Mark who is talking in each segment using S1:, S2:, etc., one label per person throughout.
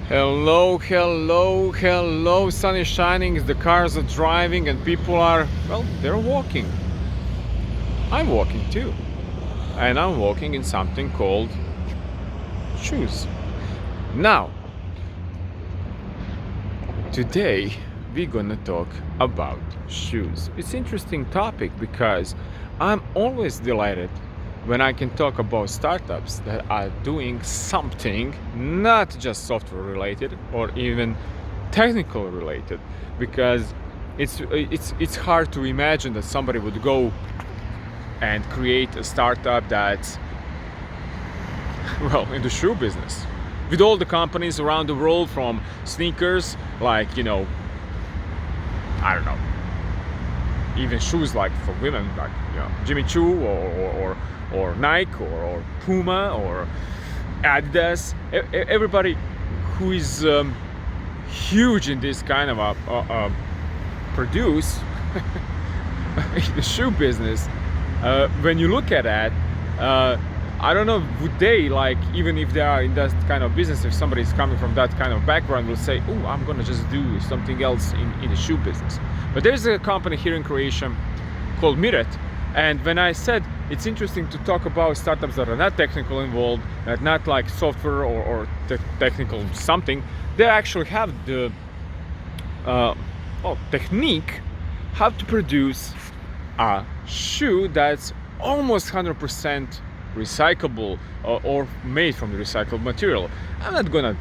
S1: Hello, hello, hello. Sun is shining, the cars are driving, and people are, well, they're walking. I'm walking too. And I'm walking in something called shoes. Now, today we're gonna talk about shoes. It's an interesting topic because I'm always delighted when I can talk about startups that are doing something not just software related or even technical related, because it's hard to imagine that somebody would go and create a startup that's well in the shoe business with all the companies around the world, from sneakers like I don't know, even shoes like for women like Jimmy Choo or Nike or Puma or Adidas. Everybody who is huge in this kind of produce in the shoe business. When you look at that, I don't know, would they, like, even if they are in that kind of business, if somebody is coming from that kind of background, will say, oh, I'm gonna just do something else in the shoe business. But there's a company here in Croatia called Miret, and when I said it's interesting to talk about startups that are not technical involved, that not like software or technical something, they actually have the technique how to produce a shoe that's almost 100% recyclable or made from the recycled material. I'm not gonna,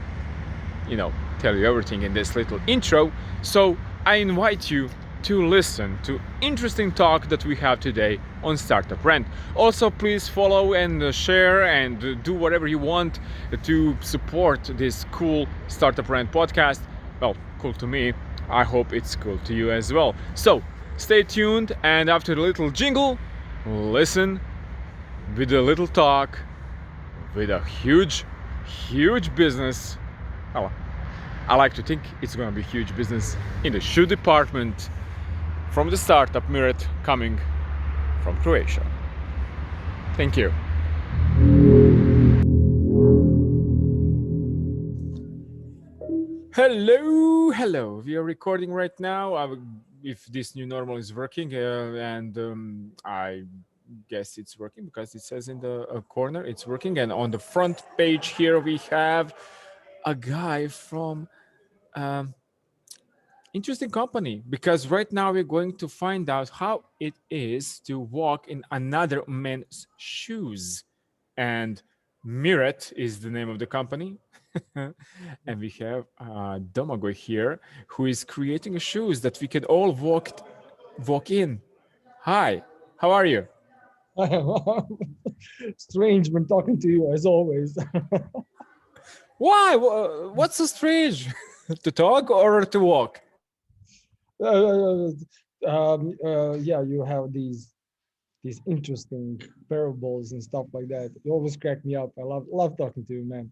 S1: tell you everything in this little intro, so I invite you to listen to interesting talk that we have today on Startup Rant. Also, please follow and share and do whatever you want to support this cool Startup Rant podcast. Well, cool to me. I hope it's cool to you as well. So stay tuned, and after the little jingle, listen with a little talk with a huge business. Well, I like to think it's going to be a huge business in the shoe department from the startup Miret, coming from Croatia. Thank you. Hello. We are recording right now. If this new normal is working, and I guess it's working because it says in the corner it's working. And on the front page here we have a guy from interesting company, because right now we're going to find out how it is to walk in another man's shoes. And Miret is the name of the company. And we have Domagoj here, who is creating shoes that we can all walk in. Hi, how are you?
S2: Strange when talking to you, as always.
S1: Why? What's so strange? To talk or to walk?
S2: uh, yeah, you have these interesting parables and stuff like that. You always crack me up. I love talking to you, man.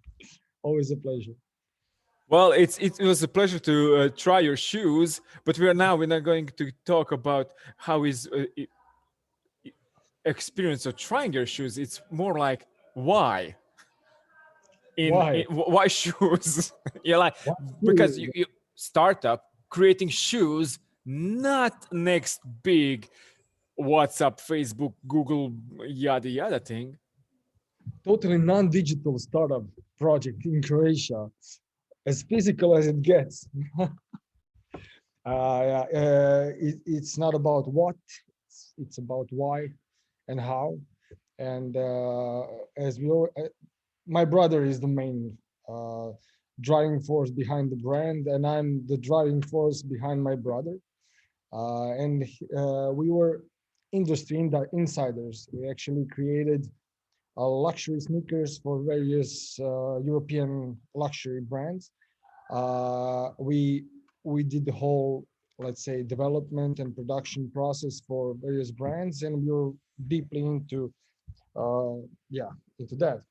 S2: Always a pleasure.
S1: Well, it was a pleasure to try your shoes, but we're not going to talk about how is experience of trying your shoes. It's more like why
S2: Why?
S1: why shoes? You're like,
S2: Why
S1: because
S2: you?
S1: you startup creating shoes, not next big WhatsApp, Facebook, Google, yada yada thing.
S2: Totally non-digital startup project in Croatia, as physical as it gets. It's not about what, it's about why and how. And as we all, my brother is the main driving force behind the brand, and I'm the driving force behind my brother. And we were industry insiders. We actually created luxury sneakers for various European luxury brands. We did the whole, let's say, development and production process for various brands, and we were deeply into uh, yeah, into that.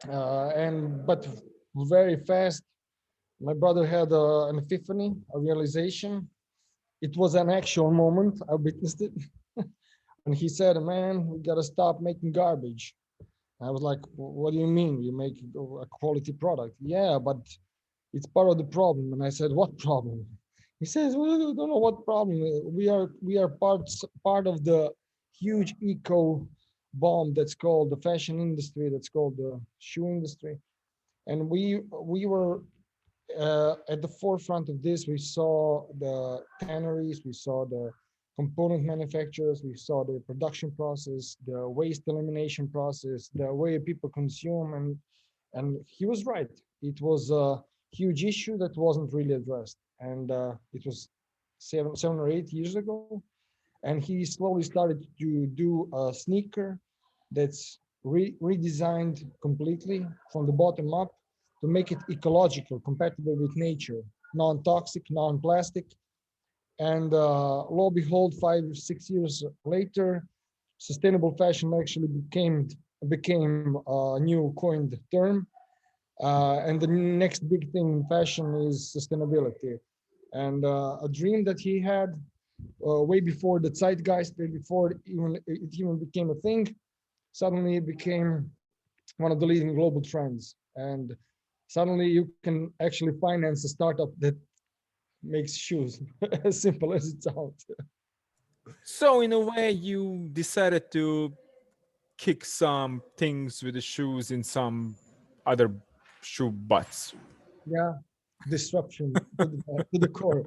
S2: And but very fast, my brother had an epiphany, a realization. It was an actual moment. I witnessed it, and he said, "Man, we gotta stop making garbage." I was like, "What do you mean? You make a quality product?" Yeah, but it's part of the problem. And I said, what problem? He says, well, I don't know what problem. We are part of the huge eco bomb that's called the fashion industry, that's called the shoe industry. And we were at the forefront of this. We saw the tanneries, we saw the component manufacturers, we saw the production process, the waste elimination process, the way people consume, and he was right. It was a huge issue that wasn't really addressed, and it was 7 or 8 years ago, and he slowly started to do a sneaker that's redesigned completely from the bottom up to make it ecological, compatible with nature, non-toxic, non-plastic. And lo and behold, 5 or 6 years later, sustainable fashion actually became a new coined term. And the next big thing in fashion is sustainability. And a dream that he had way before the zeitgeist, way before it even became a thing, suddenly it became one of the leading global trends. And suddenly you can actually finance a startup that makes shoes, as simple as it sounds.
S1: So in a way, you decided to kick some things with the shoes in some other shoe butts.
S2: Yeah, disruption to the core.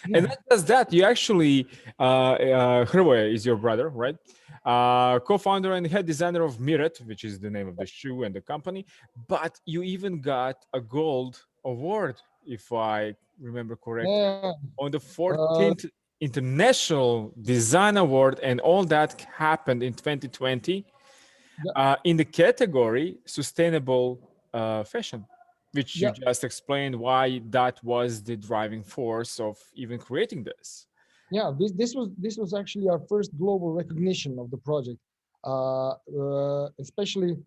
S1: And
S2: Yeah,
S1: not just that, you actually, Hrvoje is your brother, right? Co-founder and head designer of Miret, which is the name of the shoe and the company. But you even got a gold award, if I remember correctly,
S2: yeah.
S1: on the
S2: Uh,
S1: 14th International Design Award, and all that happened in 2020
S2: yeah,
S1: in the category sustainable fashion, which you
S2: yeah,
S1: just explained why that was the driving force of even creating this.
S2: yeah. This was actually our first global recognition of the project, especially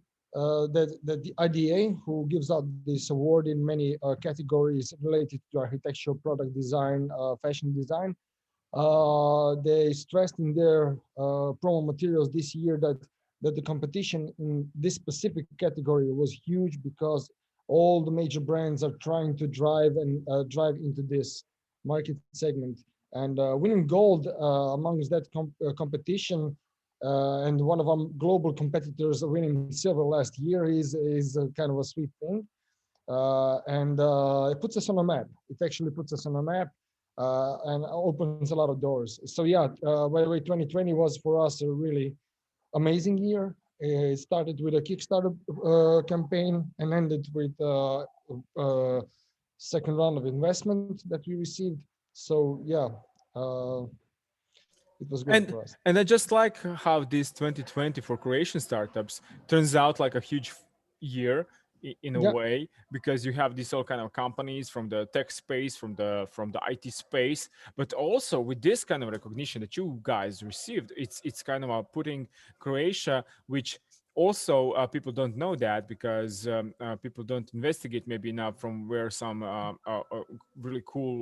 S2: that the IDA, who gives out this award in many categories related to architectural, product design, fashion design. They stressed in their promo materials this year that the competition in this specific category was huge because all the major brands are trying to drive into this market segment, and winning gold amongst that competition, and one of our global competitors winning silver last year is kind of a sweet thing. And it puts us on a map. It actually puts us on a map and opens a lot of doors. So yeah, by the way, 2020 was for us a really amazing year. It started with a Kickstarter campaign and ended with a second round of investment that we received. So yeah, uh, it was good
S1: and
S2: for us.
S1: and I just like how this 2020 for Croatian startups turns out like a huge year in a
S2: Yeah,
S1: way, because you have these all kind of companies from the tech space, from the IT space, but also with this kind of recognition that you guys received, it's kind of putting Croatia, which also people don't know that because people don't investigate maybe enough from where some really cool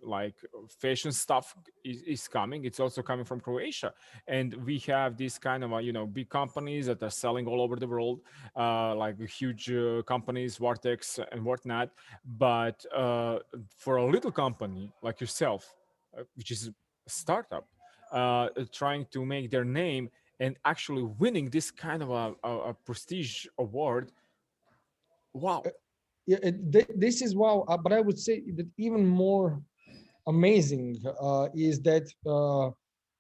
S1: like fashion stuff is coming. It's also coming from Croatia, and we have these kind of big companies that are selling all over the world, like huge companies, Vortex and whatnot. But for a little company like yourself, which is a startup, trying to make their name and actually winning this kind of a prestige award, wow.
S2: yeah. This is wow. But I would say that even more amazing is that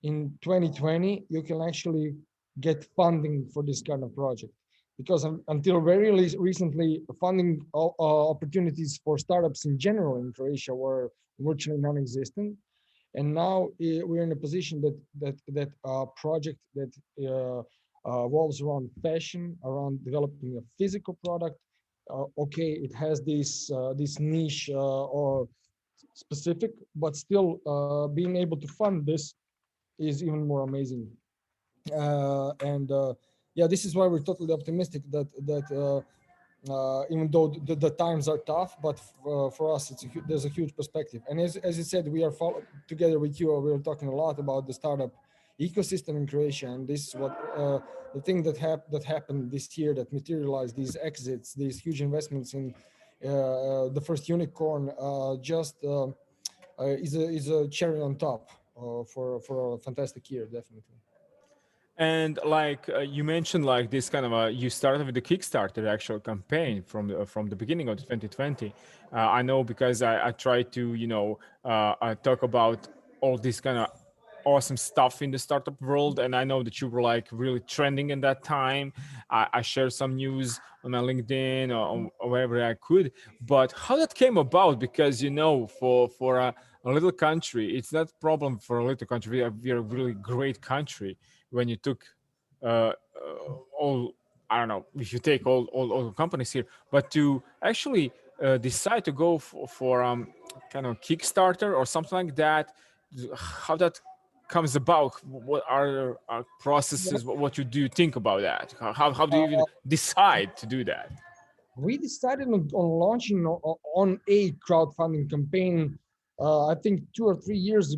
S2: in 2020 you can actually get funding for this kind of project, because until very recently funding opportunities for startups in general in Croatia were virtually non-existent. And now we're in a position that project that revolves around fashion, around developing a physical product. Okay, it has this niche or specific, but still being able to fund this is even more amazing. And yeah, this is why we're totally optimistic that even though the times are tough, but for us, there's a huge perspective. And as you said, we are together with you. We are talking a lot about the startup ecosystem in Croatia, and this is what the thing that happened this year that materialized these exits, these huge investments the first unicorn, just is a cherry on top for a fantastic year, definitely.
S1: And like you mentioned, like this kind of you started with the Kickstarter actual campaign from the beginning of 2020. I know because I tried to talk about all this kind of awesome stuff in the startup world, and I know that you were like really trending in that time. I shared some news on my LinkedIn or wherever I could. But how that came about? Because for a little country, it's not a problem for a little country. We are a really great country when you took uh, all, I don't know if you take all the companies here, but to actually decide to go for kind of Kickstarter or something like that, how that comes about, what are processes, what you do think about that, how do you even decide to do that?
S2: We decided on launching on a crowdfunding campaign. I think 2 or 3 years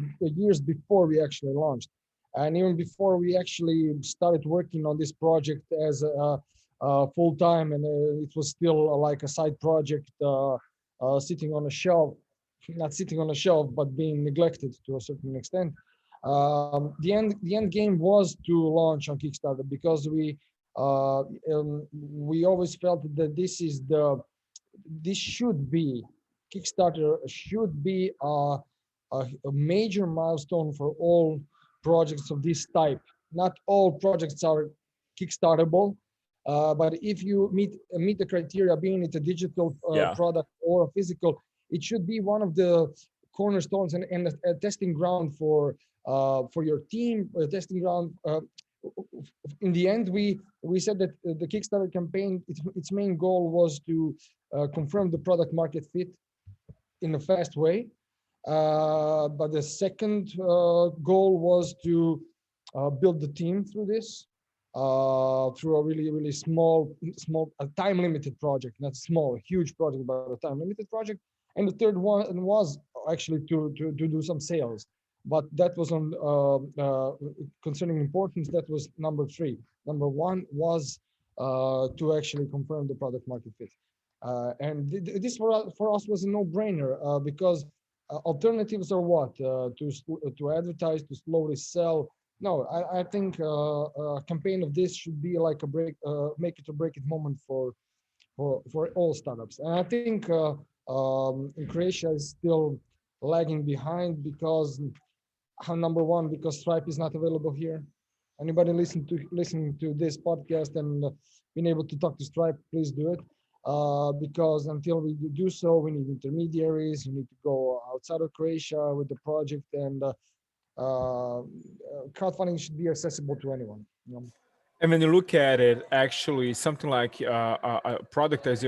S2: before we actually launched, and even before we actually started working on this project as a full time, and it was still like a side project sitting on a shelf, not sitting on a shelf, but being neglected to a certain extent. The end game was to launch on Kickstarter because uh, we always felt that this should be Kickstarter should be a major milestone for all projects of this type. Not all projects are Kickstartable, but if you meet the criteria, being it a digital
S1: Yeah.
S2: product or a physical, it should be one of the cornerstones and a testing ground for your team, a testing ground. In the end, we said that the Kickstarter campaign, its main goal was to confirm the product market fit in a fast way. But the second goal was to build the team through this, through a really small, a time limited project, not small, a huge project, but a time limited project. And the third one was actually to do some sales. But that was on concerning importance. That was number three. Number one was to actually confirm the product market fit. This for us was a no-brainer because alternatives are what to advertise, to slowly sell. No, I think a campaign of this should be like a make it or break it moment for all startups. And I think in Croatia is still lagging behind because number one, because Stripe is not available here. Anybody listening to this podcast and being able to talk to Stripe, please do it. Because until we do so, we need intermediaries. You need to go outside of Croatia with the project, and crowdfunding should be accessible to anyone.
S1: And when you look at it, actually, something like a product as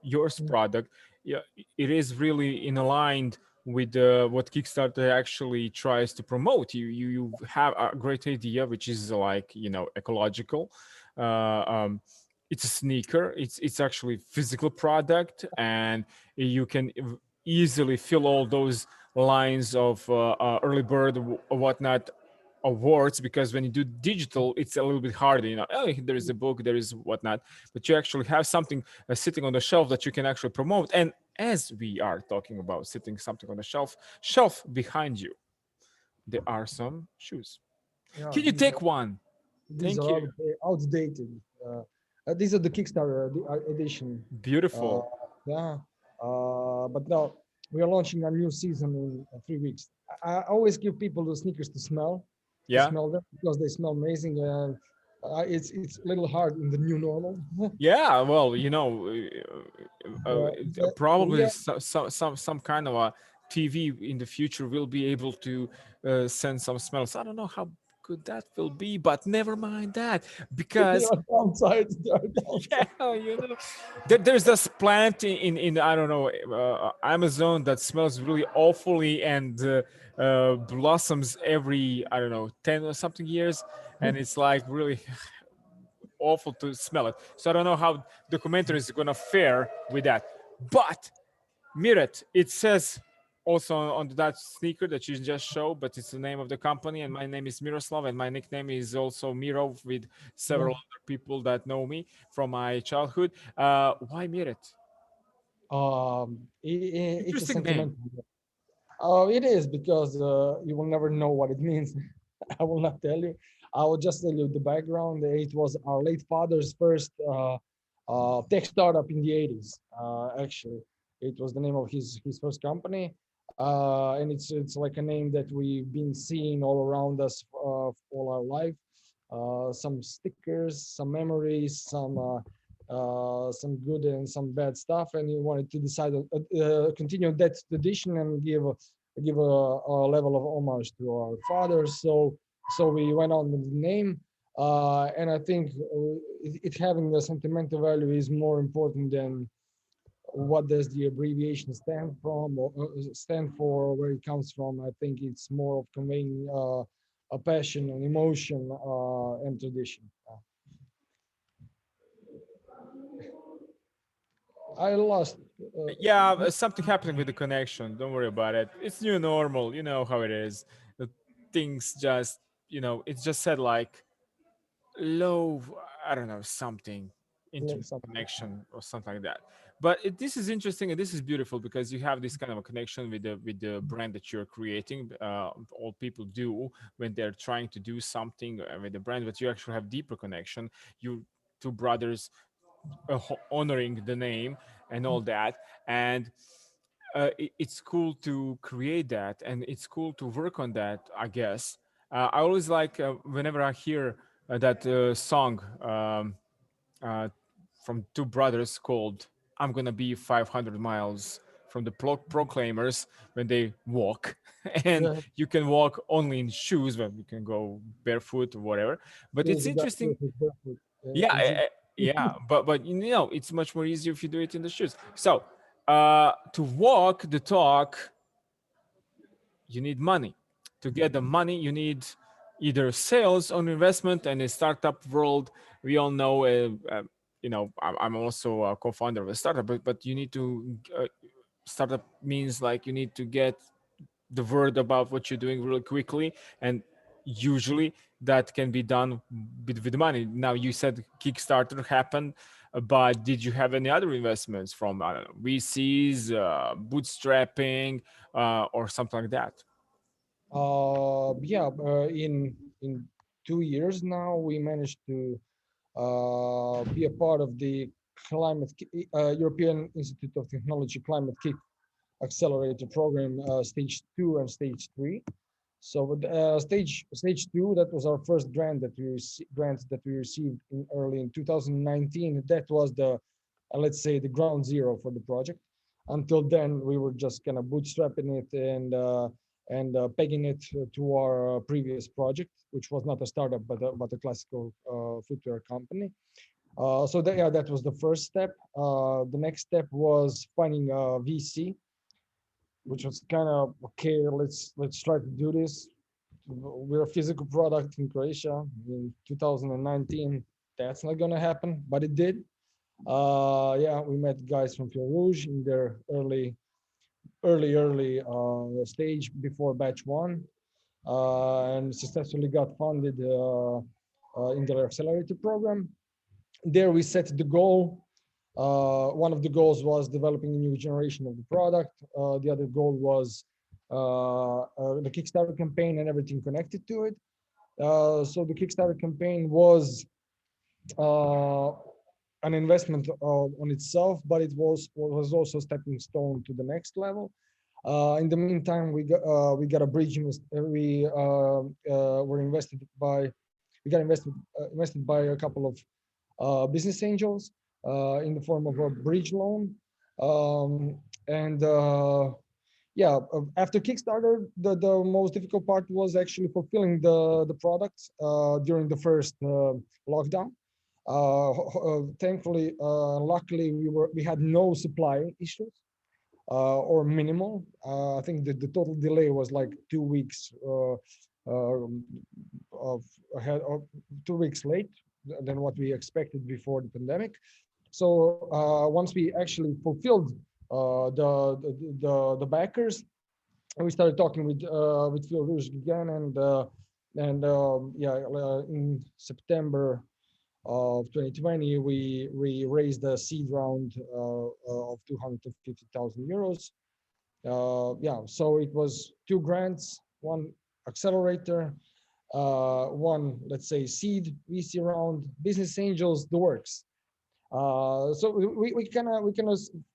S1: yours product, yeah, it is really in aligned with what Kickstarter actually tries to promote. You have a great idea, which is like ecological. Uh, um, it's a sneaker. It's actually physical product, and you can easily fill all those lines of early bird whatnot awards, because when you do digital it's a little bit harder, oh, there is a book, there is whatnot, but you actually have something sitting on the shelf that you can actually promote. And as we are talking about sitting something on the shelf behind you, there are some shoes.
S2: Yeah,
S1: Can you take one?
S2: these
S1: Thank
S2: are
S1: you.
S2: outdated. These are the Kickstarter edition. Uh,
S1: Beautiful.
S2: yeah, but now we are launching a new season in 3 weeks. I always give people the sneakers to
S1: Yeah.
S2: smell them because they smell amazing, and it's a little hard in the new normal.
S1: Yeah, well,
S2: We
S1: probably
S2: are
S1: some kind of a TV in the future will be able to send some smells. I don't know how good that will be, but never mind that,
S2: there
S1: because
S2: are downsides. There are downsides.
S1: yeah, there's this plant in I don't know, Amazon, that smells really awfully and blossoms every, I don't know, 10 or something years, and it's like really awful to smell it. So I don't know how documentary is gonna fare with that. But Miret, it says also on that sneaker that you just showed, but it's the name of the company, and my name is Miroslav, and my nickname is also Miro, with
S2: Yeah.
S1: several other people that know me from my childhood. Why Miret?
S2: It's a
S1: Interesting name.
S2: sentimental. It is because you will never know what it means. I will not tell you. I will just tell you the background. It was our late father's first tech startup in the 80s. Actually, it was the name of his first company, and it's like a name that we've been seeing all around us all our life. Some stickers, some memories, some good and some bad stuff, and he wanted to decide continue that tradition and give a level of homage to our father. So we went on with the name, and I think it having a sentimental value is more important than what does the abbreviation stand from or stand for, or where it comes from. I think it's more of conveying a passion, an emotion, and tradition. I lost.
S1: Yeah, something happening with the connection. Don't worry about it. It's new normal. You know how it is. The things just, it's just said like low, I don't know, something, internet
S2: Something.
S1: connection or something like that. But this is interesting and this is beautiful because you have this kind of a connection with the brand that you're creating. All people do when they're trying to do something with the brand, but you actually have deeper connection. You two brothers honoring the name and all that, and it's cool to create that and it's cool to work on that, I guess. I always like whenever I hear that song uh, from two brothers called "I'm Gonna Be 500 Miles" from the Proclaimers, when they walk and
S2: Yeah,
S1: you can walk only in shoes, but you can go barefoot or whatever. But it's
S2: easy,
S1: interesting.
S2: easy, barefoot,
S1: Yeah,
S2: easy.
S1: yeah, but it's much more easier if you do it in the shoes. So to walk the talk, you need money. To get the money, you need either sales or investment. And in startup world, we all know, I'm also a co-founder of a startup, but you need to startup means like you need to get the word about what you're doing really quickly, and usually that can be done with money. Now you said Kickstarter happened, but did you have any other investments from, I don't know, VCs, bootstrapping, or something like that?
S2: Yeah, in 2 years now, we managed to be a part of the European Institute of Technology Climate Kick Accelerator Program, stage 2 and stage 3. So with stage 2, that was our first grant that we received in early in 2019. That was the let's say the ground zero for the project. Until then, we were just kind of bootstrapping it and pegging it to our previous project, which was not a startup but a classical footwear company. So that, yeah, that was the first step. The next step was finding a VC, which was kind of okay. Let's try to do this. We're a physical product in Croatia in 2019. That's not gonna happen, but it did. Yeah, we met guys from Fil Rouge in their early stage before batch one, and successfully got funded in their accelerator program. There we set the goal. One of the goals was developing a new generation of the product. The other goal was the Kickstarter campaign and everything connected to it. So the Kickstarter campaign was uh, an investment on itself, but it was also a stepping stone to the next level. In the meantime, we got a bridge. We were invested by we got invested by a couple of business angels in the form of a bridge loan. Um, and yeah, after Kickstarter, the most difficult part was actually fulfilling the product during the first lockdown. Thankfully, luckily, we had no supply issues or minimal. I think the total delay was like 2 weeks um, of ahead of 2 weeks late than what we expected before the pandemic. So once we actually fulfilled the backers, we started talking with Phil Rouge again, and yeah, in September of 2020, we raised a seed round of 250,000 euros. Yeah, so it was two grants, one accelerator, one, let's say, seed VC round, business angels, the works. So we kind of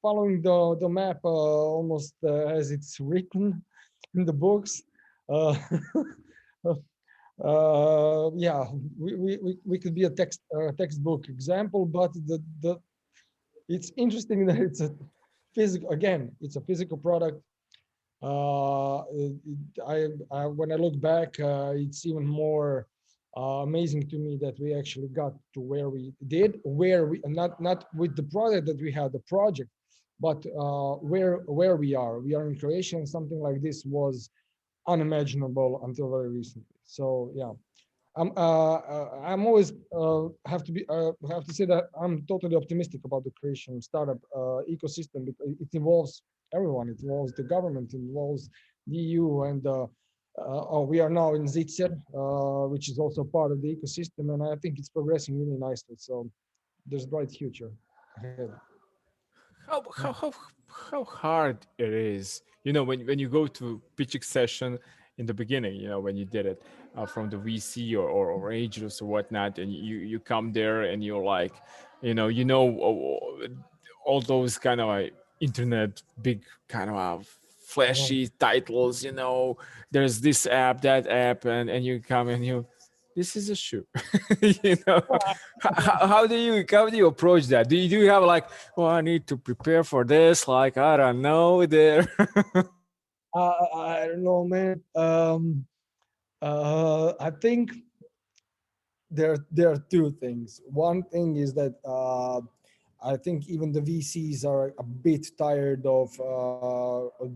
S2: following the map almost as it's written in the books. Uh, yeah, we could be a textbook example, but the it's interesting that it's a physical, again, it's a physical product. When I look back, it's even more amazing to me that we actually got to where we did, where we not with the product that we had, the project, but where we are. We are in Croatia, and something like this was unimaginable until very recently. So yeah, I'm always have to say that I'm totally optimistic about the Croatian startup ecosystem because it involves everyone. It involves the government, it involves the EU, and oh, we are now in Zitzer, which is also part of the ecosystem, and I think it's progressing really nicely. So there's a bright future ahead.
S1: how how how how hard it is, when you go to pitching session in the beginning, when you did it from the VC or angels or whatnot, and you come there and you're like, all those kind of like internet big kind of
S2: Uh,
S1: flashy titles, there's this app, that app, and you come and this is a shoe. you know how do you approach that? Do you have like, well, I need to prepare for this, like, I don't know, there.
S2: I don't know, man. I think there are two things. One thing is that I think even the VCs are a bit tired of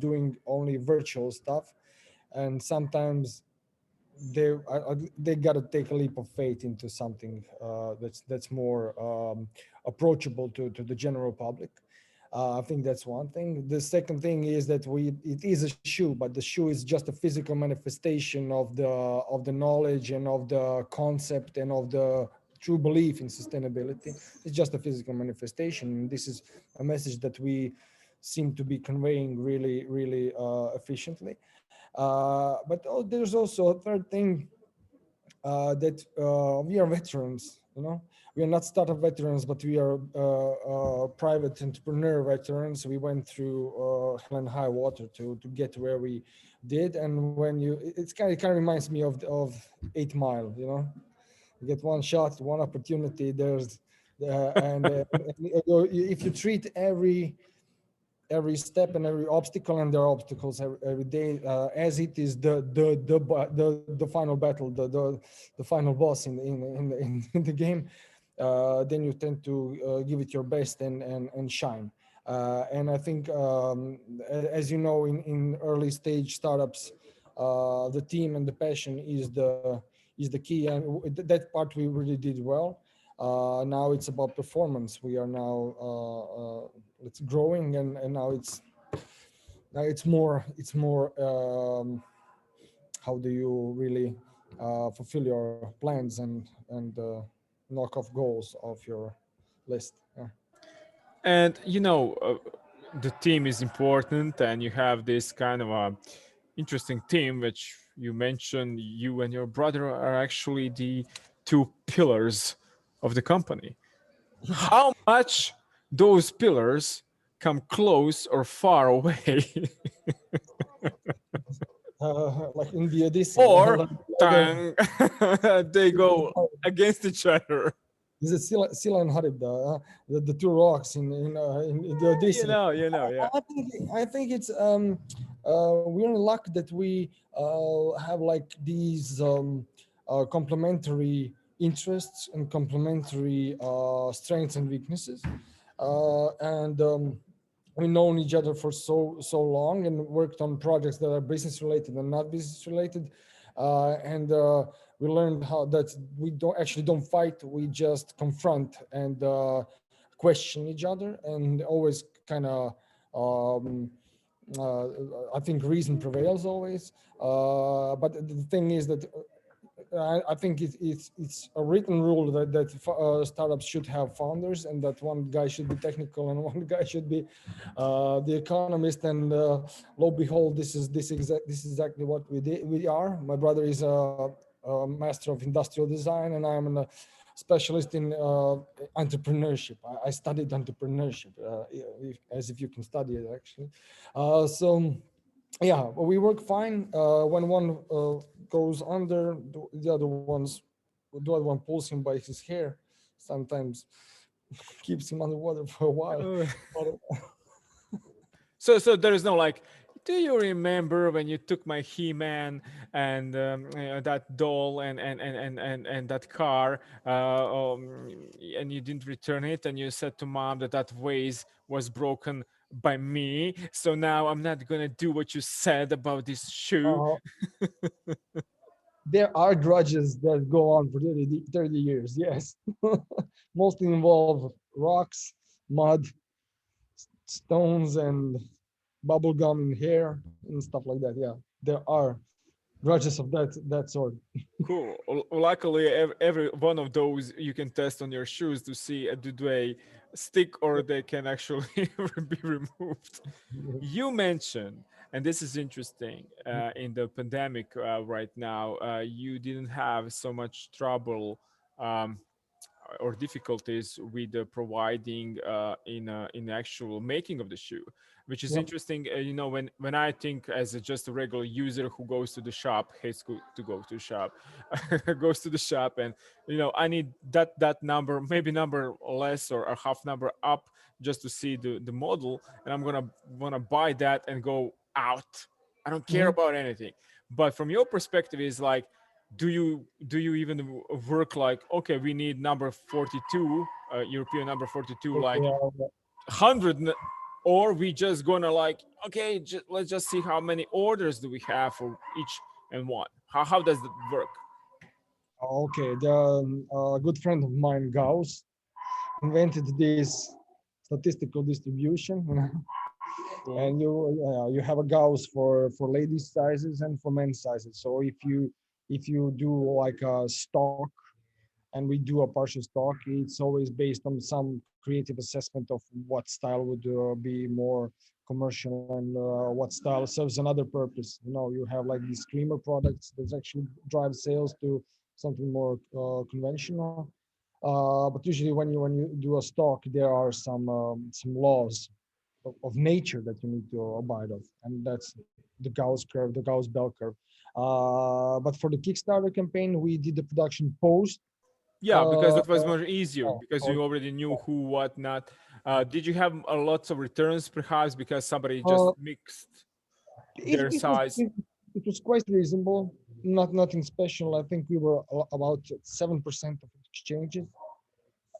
S2: doing only virtual stuff, and sometimes they got to take a leap of faith into something that's more approachable to the general public. I think that's one thing. The second thing is that it is a shoe, but the shoe is just a physical manifestation of the knowledge and of the concept and of the true belief in sustainability. It's just a physical manifestation, and this is a message that we seem to be conveying really, really efficiently. But there's also a third thing that we are veterans. We are not startup veterans, but we are private entrepreneur veterans. We went through hell and high water to get where we did. And when it kind of reminds me of 8 Mile. You get one shot, one opportunity. And if you treat every step and every obstacle, and there are obstacles every day, as it is the final battle, the final boss in the game. Then you tend to give it your best and shine. And I think, as you know, in early stage startups, the team and the passion is the key, and that part we really did well. Now it's about performance. We are now it's growing, and now it's more how do you really fulfill your plans and knock off goals of your list. Yeah.
S1: And the team is important, and you have this kind of a interesting team, which you mentioned. You and your brother are actually the two pillars of the company. How much those pillars come close or far away?
S2: Like in the Odyssey.
S1: Or
S2: Like,
S1: tang, they go against each other.
S2: is it Scylla and Charybdis, the two rocks in the Odyssey?
S1: Yeah.
S2: I think it's we're in luck that we have like these complementary interests and complementary strengths and weaknesses, and we known each other for so long and worked on projects that are business related and not business related, and we learned how that we don't fight, we just confront and question each other, and always kind of um, I think reason prevails always. But the thing is that I think it's a written rule that startups should have founders, and that one guy should be technical and one guy should be the economist. And lo behold, this is exactly what we are. My brother is a master of industrial design, and I'm a specialist in entrepreneurship. I studied entrepreneurship, as if you can study it actually. So yeah, we work fine. When one goes under, the other one pulls him by his hair. Sometimes keeps him underwater for a while.
S1: Uh,
S2: But,
S1: so there is no like, do you remember when you took my He-Man and that doll and that car and you didn't return it and you said to mom that that vase was broken by me, so now I'm not gonna do what you said about this shoe.
S2: uh, there are grudges that go on for 30 years. Yes, mostly involve rocks, mud, stones, and bubble gum in hair and stuff like that. Yeah, there are grudges of that sort.
S1: Cool. Luckily, every one of those you can test on your shoes to see do they stick or they can actually be removed. You mentioned, and this is interesting, in the pandemic right now, you didn't have so much trouble um, or difficulties with providing in actual making of the shoe, which is
S2: Yep.
S1: interesting. When I think as just a regular user who goes to the shop, hates to go to the shop, goes to the shop, and I need that number, maybe number less or a half number up, just to see the model, and I'm gonna wanna buy that and go out. I don't care
S2: Mhm.
S1: about anything. But from your perspective, is like, do you even work like, okay, we need number 42, European number 42, like
S2: Yeah,
S1: 100, or we just gonna like, okay, let's just see how many orders do we have for each and one. How does that work?
S2: okay, a good friend of mine, Gauss, invented this statistical distribution, and
S1: Cool.
S2: you have a Gauss for ladies sizes and for men's sizes. So if you do like a stock, and we do a partial stock, it's always based on some creative assessment of what style would be more commercial, and what style serves another purpose. You have like these creamer products that actually drive sales to something more conventional. But usually when you do a stock, there are some laws of nature that you need to abide of, and that's the Gauss curve, the Gauss bell curve. But for the Kickstarter campaign, we did the production post.
S1: Yeah, because that was much easier
S2: Oh,
S1: because you already knew who, what not. Did you have lots of returns perhaps because somebody just
S2: uh,
S1: mixed
S2: it,
S1: their
S2: it was
S1: size?
S2: it, it was quite reasonable. Nothing special. I think we were about 7% of exchanges,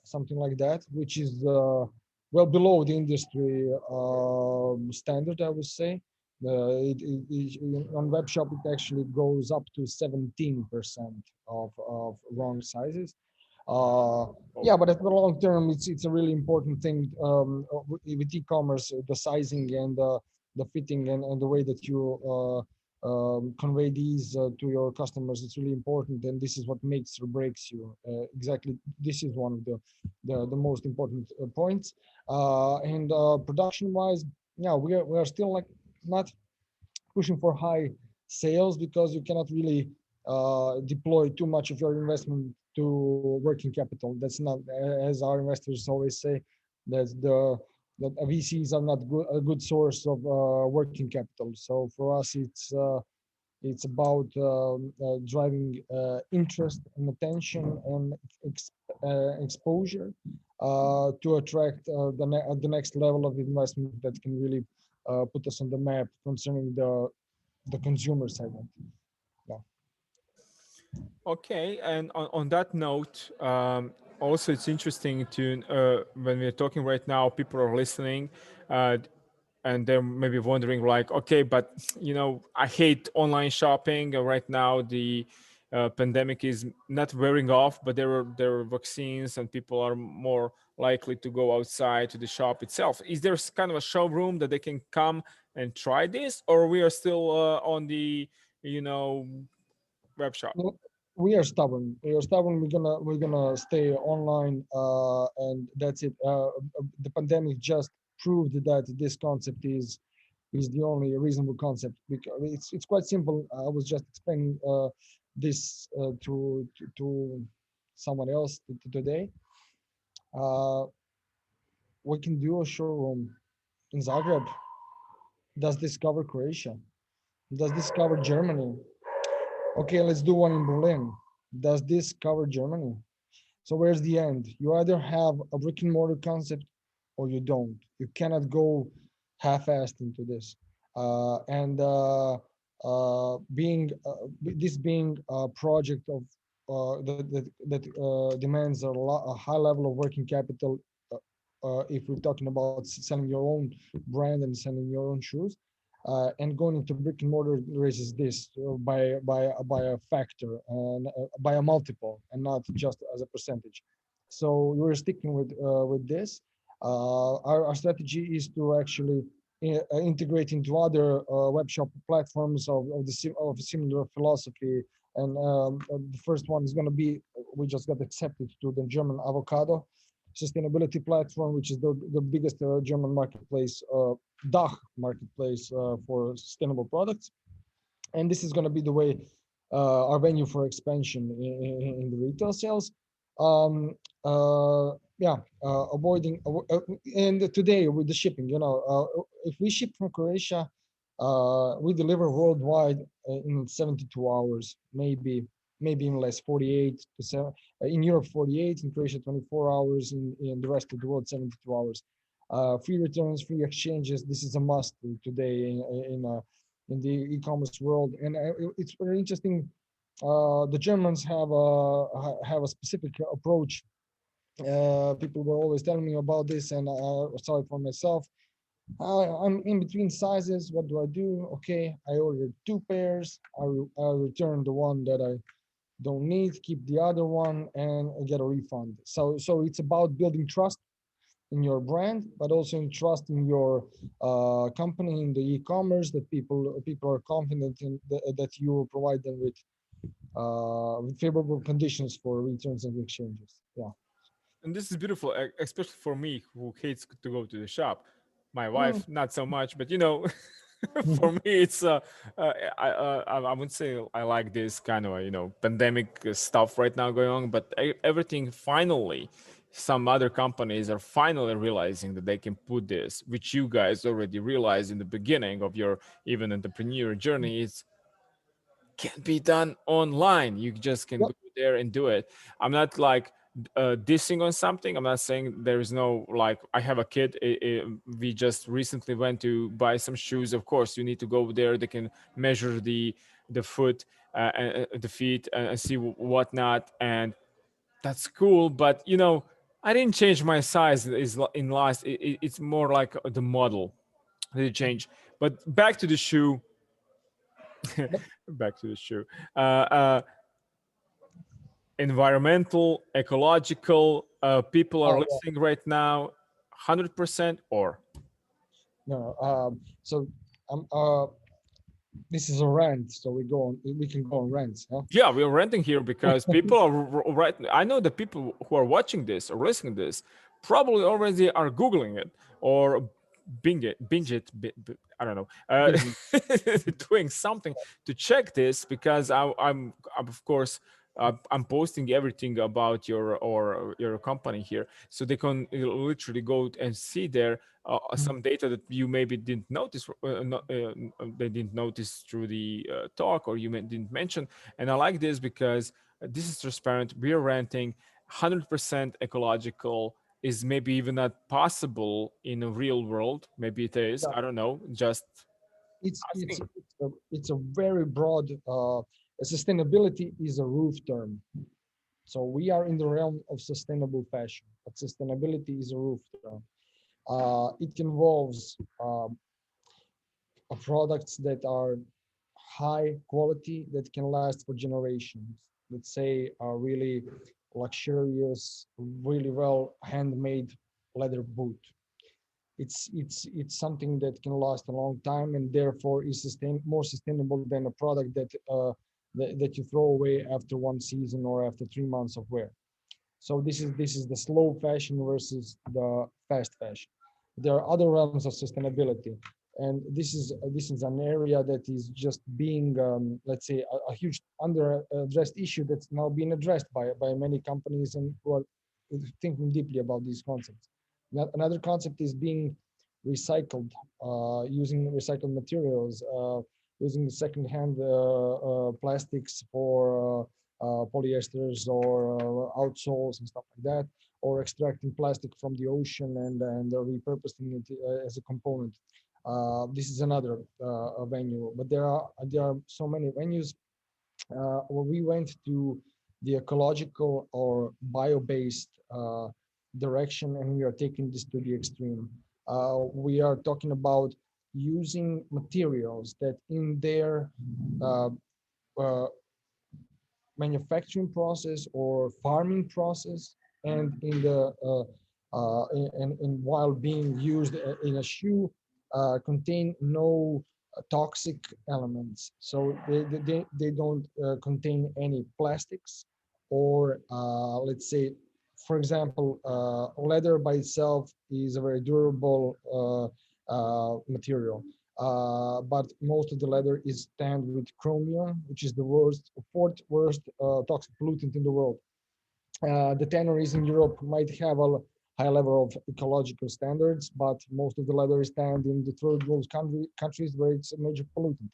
S2: something like that, which is well below the industry standard, I would say. On web shop, it actually goes up to 17% of wrong sizes. Uh,
S1: Oh,
S2: yeah, but at the long term, it's a really important thing with e-commerce, the sizing and the fitting, and the way that you convey these to your customers. It's really important, and this is what makes or breaks you. Exactly, this is one of the most important points. And production-wise, yeah, we are still like not pushing for high sales, because you cannot really deploy too much of your investment to working capital. That's not, as our investors always say, that that VCs are not a good source of working capital. So for us, it's about driving interest and attention and exposure to attract the next level of investment that can really put us on the map concerning the consumer segment. Yeah.
S1: okay. And on that note, also it's interesting to when we're talking right now, people are listening, uh, and they're maybe wondering like, okay, but I hate online shopping right now. The pandemic is not wearing off, but there are vaccines and people are more likely to go outside to the shop itself. Is there kind of a showroom that they can come and try this, or we are still on the you know web shop?
S2: we are stubborn. We are stubborn. We're gonna stay online, and that's it. The pandemic just proved that this concept is the only reasonable concept, because it's quite simple. I was just explaining this to someone else today. Uh, we can do a showroom in Zagreb. Does this cover Croatia? Does this cover Germany? Okay, let's do one in Berlin. Does this cover Germany? So where's the end? You either have a brick and mortar concept or you don't. You cannot go half-assed into this. Being this being a project of that demands a high level of working capital. If we're talking about selling your own brand and selling your own shoes, and going into brick and mortar raises this by a factor and by a multiple, and not just as a percentage. So we're sticking with this. Our strategy is to actually integrate into other web shop platforms of similar philosophy. And the first one is going to be, we just got accepted to the German Avocado sustainability platform, which is the biggest German marketplace, DACH marketplace for sustainable products. And this is going to be the way, our venue for expansion in the retail sales. Um, yeah, avoiding, and today with the shipping, if we ship from Croatia, we deliver worldwide in 72 hours, maybe in less, 48 to 7. In Europe, 48, in Croatia, 24 hours, in the rest of the world, 72 hours. Free returns, free exchanges. This is a must today in the e-commerce world, and it's very interesting. The Germans have a specific approach. People were always telling me about this, and I saw it for myself. I'm in between sizes. What do I do? Okay, I ordered 2 pairs. I return the one that I don't need, keep the other one, and get a refund. So it's about building trust in your brand, but also in trust in your company, in the e-commerce, that people are confident in that you will provide them with favorable conditions for returns and exchanges. Yeah.
S1: And this is beautiful, especially for me who hates to go to the shop. My
S2: Mm.
S1: wife, not so much, but for me, it's I wouldn't say I like this kind of pandemic stuff right now going on, but everything finally, some other companies are finally realizing that they can put this, which you guys already realized in the beginning of your even entrepreneur journey. It's can be done online. You just can
S2: Yep.
S1: go there and do it. I'm not like dissing on something. I'm not saying there is no like. I have a kid. We just recently went to buy some shoes. Of course, you need to go there. They can measure the foot, the feet, and see whatnot, and that's cool. But I didn't change my size. Is in last. It's more like the model did change. But back to the shoe.
S2: Yep.
S1: Back to the shoe. Uh, uh, Environmental, ecological. People are
S2: Oh, yeah.
S1: listening right now. 100% or
S2: No. So I'm this is a rant, so we can go on rants, huh?
S1: yeah, we're renting here because people are right. I know the people who are watching this or listening to this probably already are googling it or I don't know,
S2: Bing.
S1: doing something to check this because I'm of course I'm posting everything about your company here, so they can literally go and see there some data that you maybe didn't notice, they didn't notice through the talk, or didn't mention. And I like this because this is transparent. We are renting 100% ecological. Is maybe even not possible in a real world. Maybe it is.
S2: Yeah.
S1: I don't know. Just
S2: It's it's
S1: asking.
S2: it's a, it's a very broad. Sustainability is a roof term. So we are in the realm of sustainable fashion, but sustainability is a roof term. It involves products that are high quality, that can last for generations. Let's say a really luxurious, really well handmade leather boot. It's something that can last a long time, and therefore is more sustainable than a product that that you throw away after one season or after 3 months of wear. So this is the slow fashion versus the fast fashion. There are other realms of sustainability, and this is an area that is just being, let's say, a huge under addressed issue that's now being addressed by many companies and who are thinking deeply about these concepts. Another concept is being recycled, using recycled materials, using secondhand plastics for polyesters or outsoles and stuff like that, or extracting plastic from the ocean and repurposing it as a component. This is another venue, but there are so many venues. Where we went to the ecological or bio-based direction, and we are taking this to the extreme. We are talking about using materials that in their uh, uh, manufacturing process or farming process, and in the and while being used in a shoe, contain no toxic elements. So they don't contain any plastics or let's say, for example, leather by itself is a very durable material, but most of the leather is tanned with chromium, which is the fourth worst toxic pollutant in the world. The tanneries in Europe might have a high level of ecological standards, but most of the leather is tanned in the third world countries where it's a major pollutant.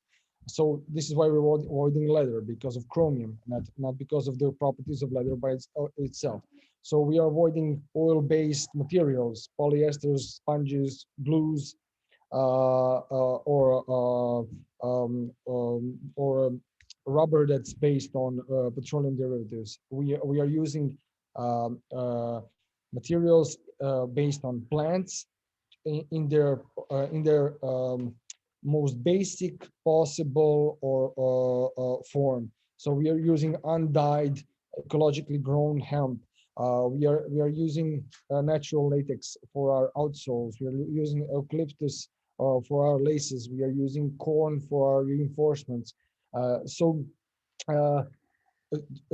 S2: So this is why we're avoiding leather, because of chromium, not because of the properties of leather by itself. So we are avoiding oil-based materials, polyesters, sponges, glues, or rubber that's based on petroleum derivatives. We are using um, uh, materials based on plants in their most basic possible or form. So we are using undyed, ecologically grown hemp. We are using natural latex for our outsoles. We are using eucalyptus for our laces. We are using corn for our reinforcements. So uh,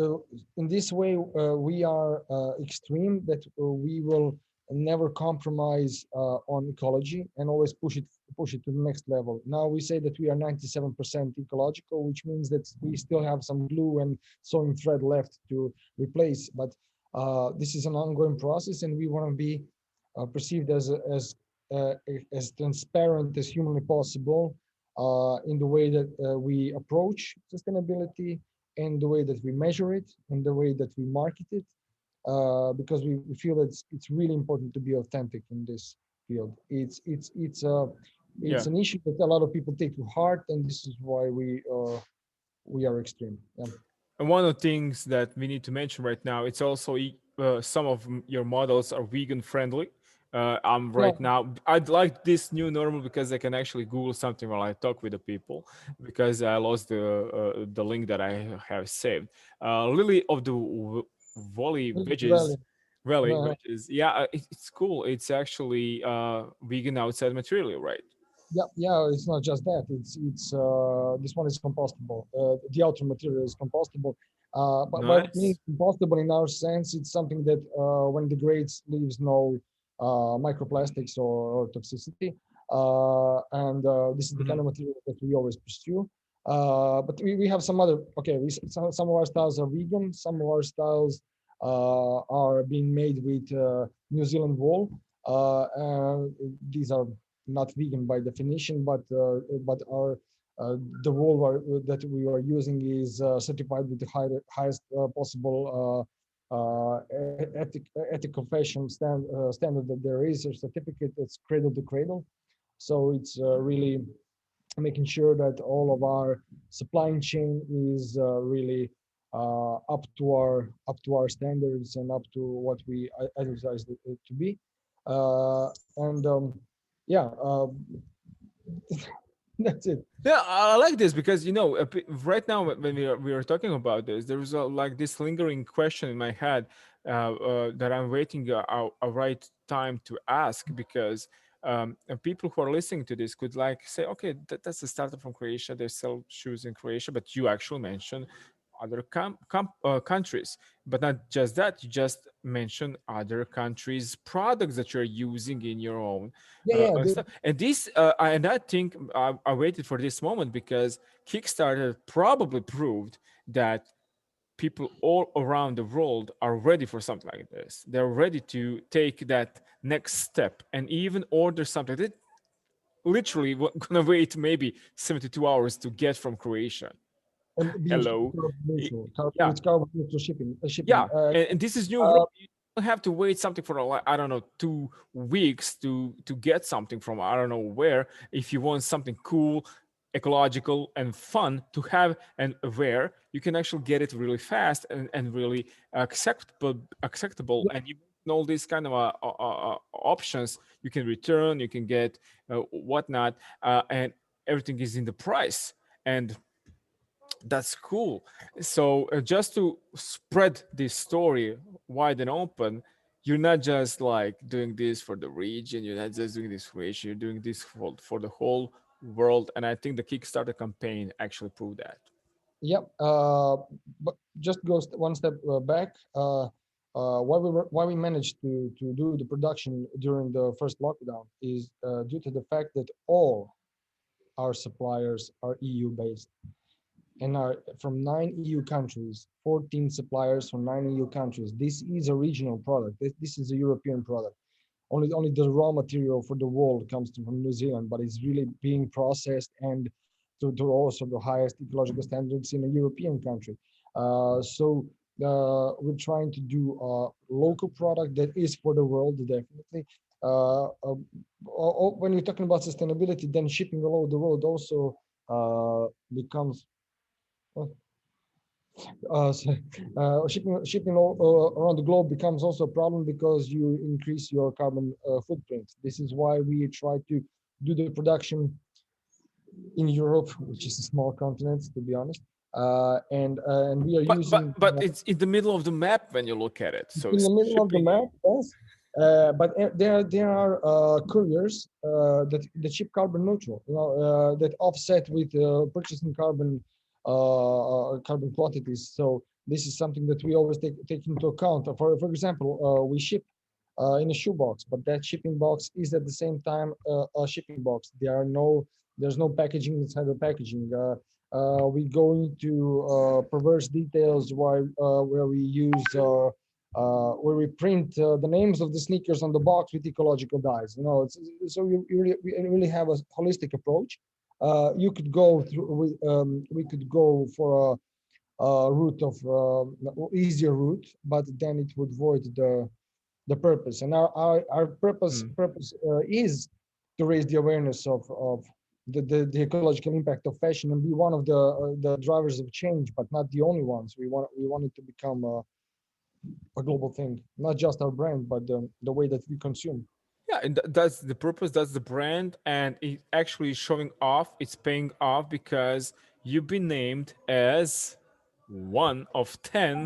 S2: uh, in this way, we are extreme that we will never compromise on ecology and always push it to the next level. Now we say that we are 97% ecological, which means that we still have some glue and sewing thread left to replace. But this is an ongoing process, and we want to be perceived uh, as transparent as humanly possible in the way that we approach sustainability, and the way that we measure it, and the way that we market it, because we feel that it's really important to be authentic in this field. It's
S1: Yeah.
S2: an issue that a lot of people take to heart, and this is why we are extreme. Yeah.
S1: And one of the things that we need to mention right now, it's also some of your models are vegan friendly. I'm
S2: Yeah.
S1: right now. I'd like this new normal because I can actually Google something while I talk with the people, because I lost the link that I have saved. Lily of the Valley veggies,
S2: Really.
S1: Valley
S2: Uh,
S1: veggies. Yeah, it's cool. It's actually vegan outside material, right?
S2: yeah, yeah. It's not just that. It's this one is compostable. The outer material is compostable. But by means
S1: Nice.
S2: compostable in our sense, it's something that when degrades leaves no microplastics or toxicity. And this is the kind
S1: Mhm.
S2: of material that we always pursue. But we have some other. Okay, some of our styles are vegan. Some of our styles are being made with New Zealand wool. These are not vegan by definition, but our the wool that we are using is certified with the highest possible ethical fashion standard that there is, a certificate that's cradle to cradle. So it's really making sure that all of our supply chain is really up to our standards and up to what we advertise it to be. And yeah, that's it.
S1: Yeah, I like this because right now when we are talking about this, there's like this lingering question in my head that I'm waiting a right time to ask, because and people who are listening to this could like say, okay, that's a startup from Croatia. They sell shoes in Croatia, but you actually mentioned other countries. But not just that, you just mentioned other countries' products that you're using in your own
S2: Yeah, yeah.
S1: stuff. And this, and I think I waited for this moment because Kickstarter probably proved that people all around the world are ready for something like this. They're ready to take that next step and even order something. They literally gonna wait maybe 72 hours to get from Croatia.
S2: And being
S1: Hello.
S2: carbon
S1: I-
S2: neutral,
S1: Yeah,
S2: with carbon neutral shipping.
S1: yeah, and this is new.
S2: Uh,
S1: You don't have to wait something for like, I don't know, 2 weeks to get something from I don't know where. If you want something cool, ecological, and fun to have and wear, you can actually get it really fast and really acceptable. And you all these kind of options you can return, you can get whatnot, and everything is in the price. And that's cool. So just to spread this story wide and open, you're not just like doing this for the region. You're not just doing this for Asia. You're doing this for the whole world. And I think the Kickstarter campaign actually proved that.
S2: yeah, but just go one step back. Why we managed to do the production during the first lockdown is due to the fact that all our suppliers are EU based and are from 9 EU countries, 14 suppliers from 9 EU countries. This is a regional product. This is a European product. Only the raw material for the world comes from New Zealand, but it's really being processed and to also the highest ecological standards in a European country. We're trying to do a local product that is for the world, definitely. When you're talking about sustainability, then shipping all over the world also becomes well, so, shipping all, around the globe becomes also a problem because you increase your carbon footprint. This is why we try to do the production in Europe, which is a small continent, to be honest. And we are using
S1: But it's in the middle of the map when you look at it. So
S2: in the middle of the
S1: shipping.
S2: map, yes. But there are couriers that ship carbon neutral, that offset with purchasing carbon quantities. So this is something that we always take into account. For example, we ship in a shoebox, but that shipping box is at the same time a shipping box. There's no packaging inside the packaging. We go into perverse details where we use where we print the names of the sneakers on the box with ecological dyes. So we really have a holistic approach. You could go through. We could go for a route of easier route, but then it would void the purpose. And our purpose is to raise the awareness of the ecological impact of fashion and be one of the drivers of change, but not the only ones. We want it to become a global thing, not just our brand, but the way that we consume.
S1: Yeah, and that's the purpose, that's the brand, and it actually showing off, it's paying off because you've been named as one of 10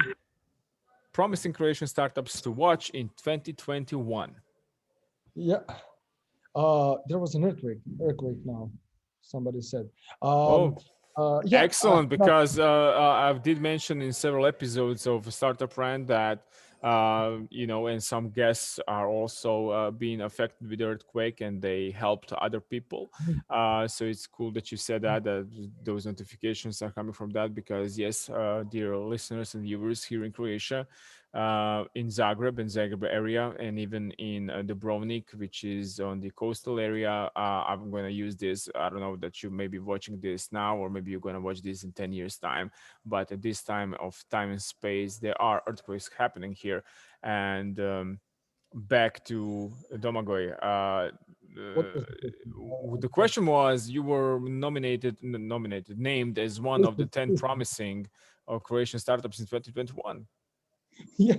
S1: promising Croatian startups to watch in 2021.
S2: Yeah. There was an earthquake now, somebody said.
S1: Oh,
S2: Yeah,
S1: excellent, because I did mention in several episodes of Startup Rant that and some guests are also being affected with the earthquake, and they helped other people. So it's cool that you said that those notifications are coming from that, because yes, dear listeners and viewers here in Croatia, in Zagreb area, and even in Dubrovnik, which is on the coastal area. I'm going to use this. I don't know that you may be watching this now, or maybe you're going to watch this in 10 years' time. But at this time of time and space, there are earthquakes happening here. And back to Domagoj.
S2: what was the question?
S1: The question was, you were named as one of the 10 promising Croatian startups in 2021.
S2: Yeah,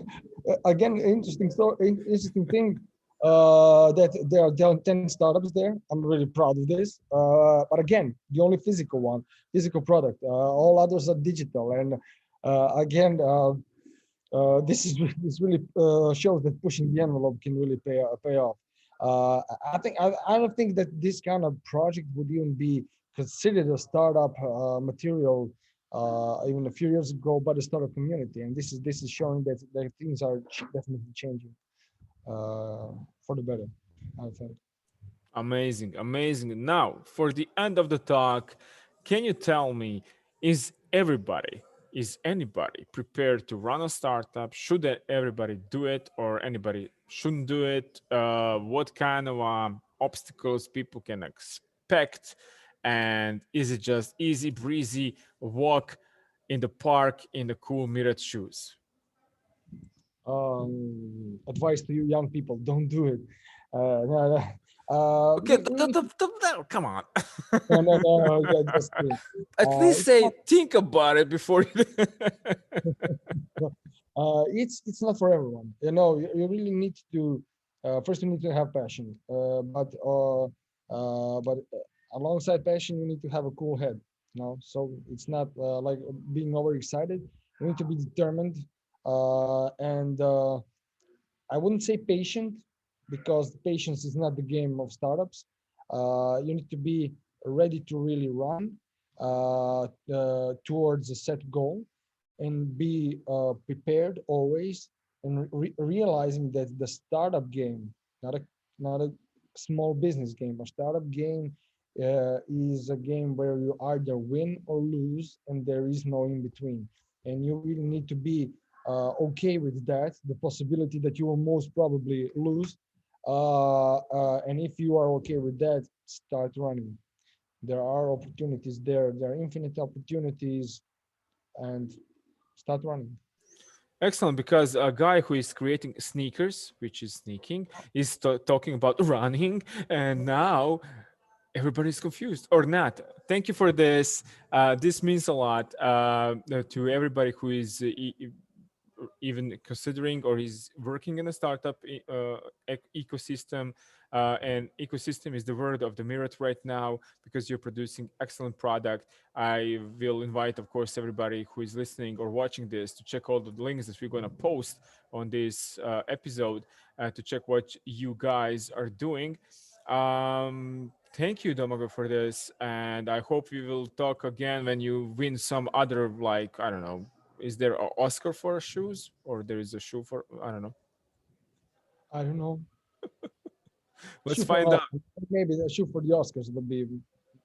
S2: again, interesting thing that there are 10 startups there. I'm really proud of this. But again, the only physical product. All others are digital. And again, this really shows that pushing the envelope can really pay off. I don't think that this kind of project would even be considered a startup material even a few years ago by the startup community, and this is showing that things are definitely changing for the better, I think.
S1: Amazing, amazing. Now, for the end of the talk, can you tell me, is everybody, is anybody prepared to run a startup? Should everybody do it or anybody shouldn't do it? What kind of obstacles people can expect? And is it just easy breezy walk in the park in the cool Miret shoes?
S2: Advice to you young people: don't do it. No, no.
S1: Okay,
S2: Really,
S1: come on.
S2: no, no, no, just kidding.
S1: At least
S2: It's
S1: say
S2: not.
S1: think about it before you.
S2: It's not for everyone. You know, you really need to first you need to have passion, but alongside passion, you need to have a cool head. You know, so it's not like being overexcited. You need to be determined, and I wouldn't say patient because patience is not the game of startups. You need to be ready to really run towards a set goal and be prepared always and realizing that the startup game, not a small business game, a startup game is a game where you either win or lose and there is no in between. And you really need to be okay with that, the possibility that you will most probably lose. And if you are okay with that, start running. There are opportunities there. There are infinite opportunities, and start running.
S1: Excellent, because a guy who is creating sneakers, which is sneaking, is talking about running, and now everybody's confused or not. Thank you for this. This means a lot to everybody who is even considering or is working in a startup ecosystem. And ecosystem is the word of the Miret right now because you're producing excellent product. I will invite, of course, everybody who is listening or watching this to check all the links that we're going to post on this episode to check what you guys are doing. Thank you, Domagoj, for this, and I hope we will talk again when you win some other, like, I don't know, is there an Oscar for shoes or there is a shoe for, I don't know.
S2: I don't know.
S1: Let's
S2: Shoot for
S1: find out.
S2: Oscars. Maybe the shoot for the Oscars would be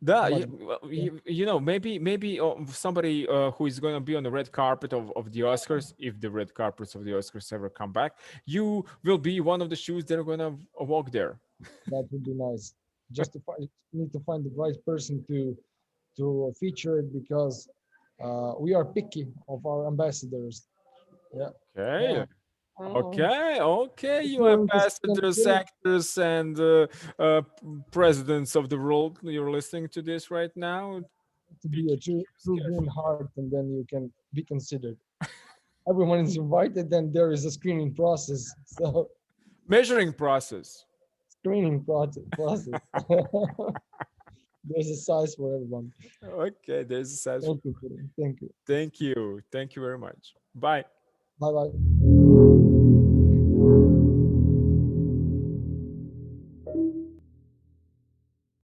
S1: Yeah,
S2: much
S1: well,
S2: better.
S1: you know, maybe somebody who is going to be on the red carpet of the Oscars, if the red carpets of the Oscars ever come back, you will be one of the shoes that are going to walk there.
S2: That would be nice. Just to find, need to find the right person to feature it because we are picky of our ambassadors. Yeah.
S1: Okay,
S2: Yeah. Oh,
S1: okay,
S2: if
S1: you
S2: you're interested in
S1: ambassadors,
S2: film,
S1: actors, and uh, presidents of the world, you're listening to this right now.
S2: to
S1: Be
S2: be a true green
S1: careful.
S2: heart, and then you can be considered. Everyone is invited, then there is a screening process. So
S1: Measuring process.
S2: screening process. There's a size for everyone.
S1: Okay, there's a size.
S2: Thank you. Thank you.
S1: Thank you. Thank you very much. Bye.
S2: Bye bye.